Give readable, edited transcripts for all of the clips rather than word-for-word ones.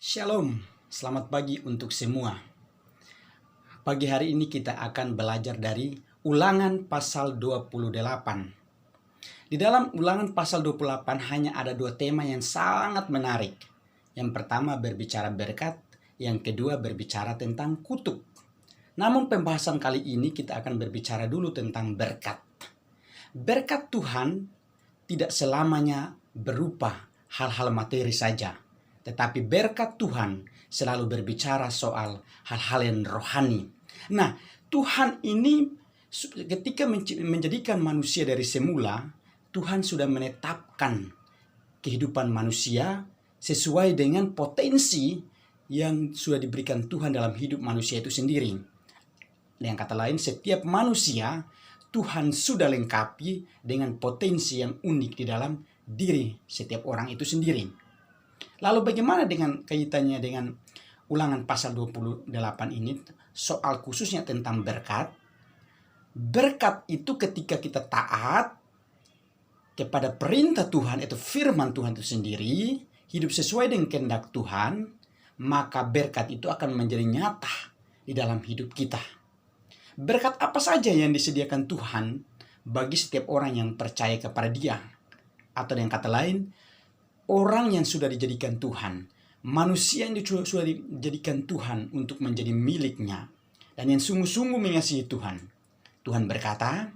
Shalom, selamat pagi untuk semua. Pagi hari ini kita akan belajar dari Ulangan pasal 28. Di dalam Ulangan pasal 28 hanya ada dua tema yang sangat menarik. Yang pertama berbicara berkat, yang kedua berbicara tentang kutuk. Namun pembahasan kali ini kita akan berbicara dulu tentang berkat. Berkat Tuhan tidak selamanya berupa hal-hal materi saja. Tetapi berkat Tuhan selalu berbicara soal hal-hal yang rohani. Nah, Tuhan ini ketika menjadikan manusia dari semula, Tuhan sudah menetapkan kehidupan manusia sesuai dengan potensi yang sudah diberikan Tuhan dalam hidup manusia itu sendiri. Dengan kata lain, setiap manusia Tuhan sudah lengkapi dengan potensi yang unik di dalam diri setiap orang itu sendiri. Lalu bagaimana dengan kaitannya dengan Ulangan pasal 28 ini soal khususnya tentang berkat? Berkat itu ketika kita taat kepada perintah Tuhan, itu firman Tuhan itu sendiri, hidup sesuai dengan kehendak Tuhan, maka berkat itu akan menjadi nyata di dalam hidup kita. Berkat apa saja yang disediakan Tuhan bagi setiap orang yang percaya kepada Dia? Atau dengan kata lain, orang yang sudah dijadikan Tuhan, manusia yang sudah dijadikan Tuhan untuk menjadi miliknya, dan yang sungguh-sungguh mengasihi Tuhan. Tuhan berkata,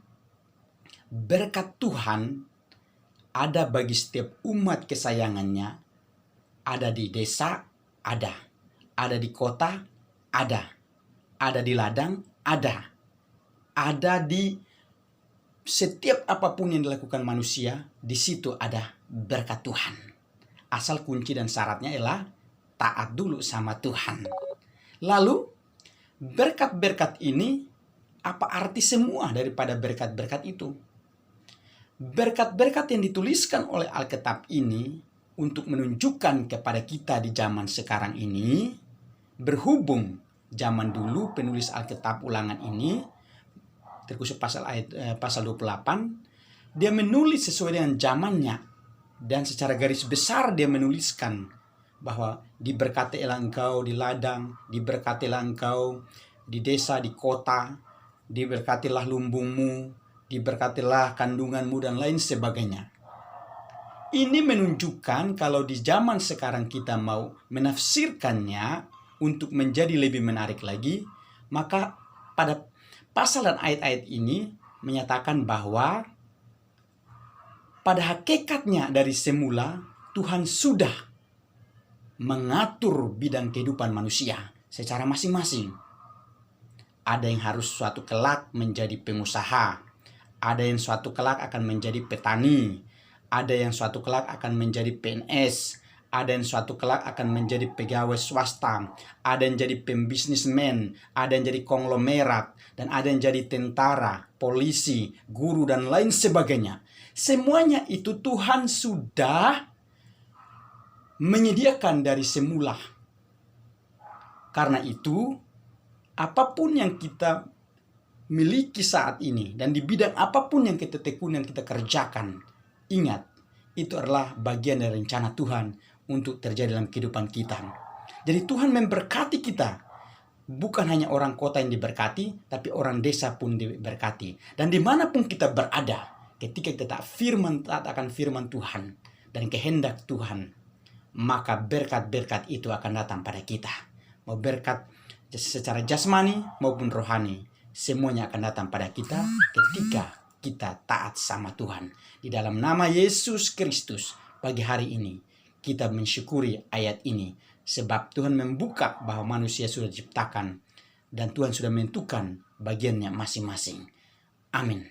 berkat Tuhan ada bagi setiap umat kesayangannya, ada di desa, ada di kota, ada di ladang, ada di setiap apapun yang dilakukan manusia, di situ ada berkat Tuhan. Asal kunci dan syaratnya ialah taat dulu sama Tuhan. Lalu berkat-berkat ini, apa arti semua daripada berkat-berkat itu? Berkat-berkat yang dituliskan oleh Alkitab ini untuk menunjukkan kepada kita di zaman sekarang ini, berhubung zaman dulu penulis Alkitab Ulangan ini, terkhusus pasal 28, dia menulis sesuai dengan zamannya. Dan secara garis besar dia menuliskan bahwa diberkatilah engkau di ladang, diberkatilah engkau di desa, di kota, diberkatilah lumbungmu, diberkatilah kandunganmu, dan lain sebagainya. Ini menunjukkan kalau di zaman sekarang kita mau menafsirkannya untuk menjadi lebih menarik lagi, maka pada pasal dan ayat-ayat ini menyatakan bahwa pada hakikatnya dari semula Tuhan sudah mengatur bidang kehidupan manusia secara masing-masing. Ada yang harus suatu kelak menjadi pengusaha, ada yang suatu kelak akan menjadi petani, ada yang suatu kelak akan menjadi PNS, ada yang suatu kelak akan menjadi pegawai swasta, ada yang jadi pembisnismen, ada yang jadi konglomerat, dan ada yang jadi tentara, polisi, guru, dan lain sebagainya. Semuanya itu Tuhan sudah menyediakan dari semula. Karena itu, apapun yang kita miliki saat ini, dan di bidang apapun yang kita tekuni, yang kita kerjakan, ingat, itu adalah bagian dari rencana Tuhan untuk terjadi dalam kehidupan kita. Jadi Tuhan memberkati kita. Bukan hanya orang kota yang diberkati, tapi orang desa pun diberkati. Dan dimanapun kita berada, ketika kita taat akan firman Tuhan dan kehendak Tuhan, maka berkat-berkat itu akan datang pada kita. Mau berkat secara jasmani maupun rohani, semuanya akan datang pada kita ketika kita taat sama Tuhan. Di dalam nama Yesus Kristus, pagi hari ini kita mensyukuri ayat ini, sebab Tuhan membuka bahwa manusia sudah diciptakan dan Tuhan sudah menentukan bagiannya masing-masing. Amin.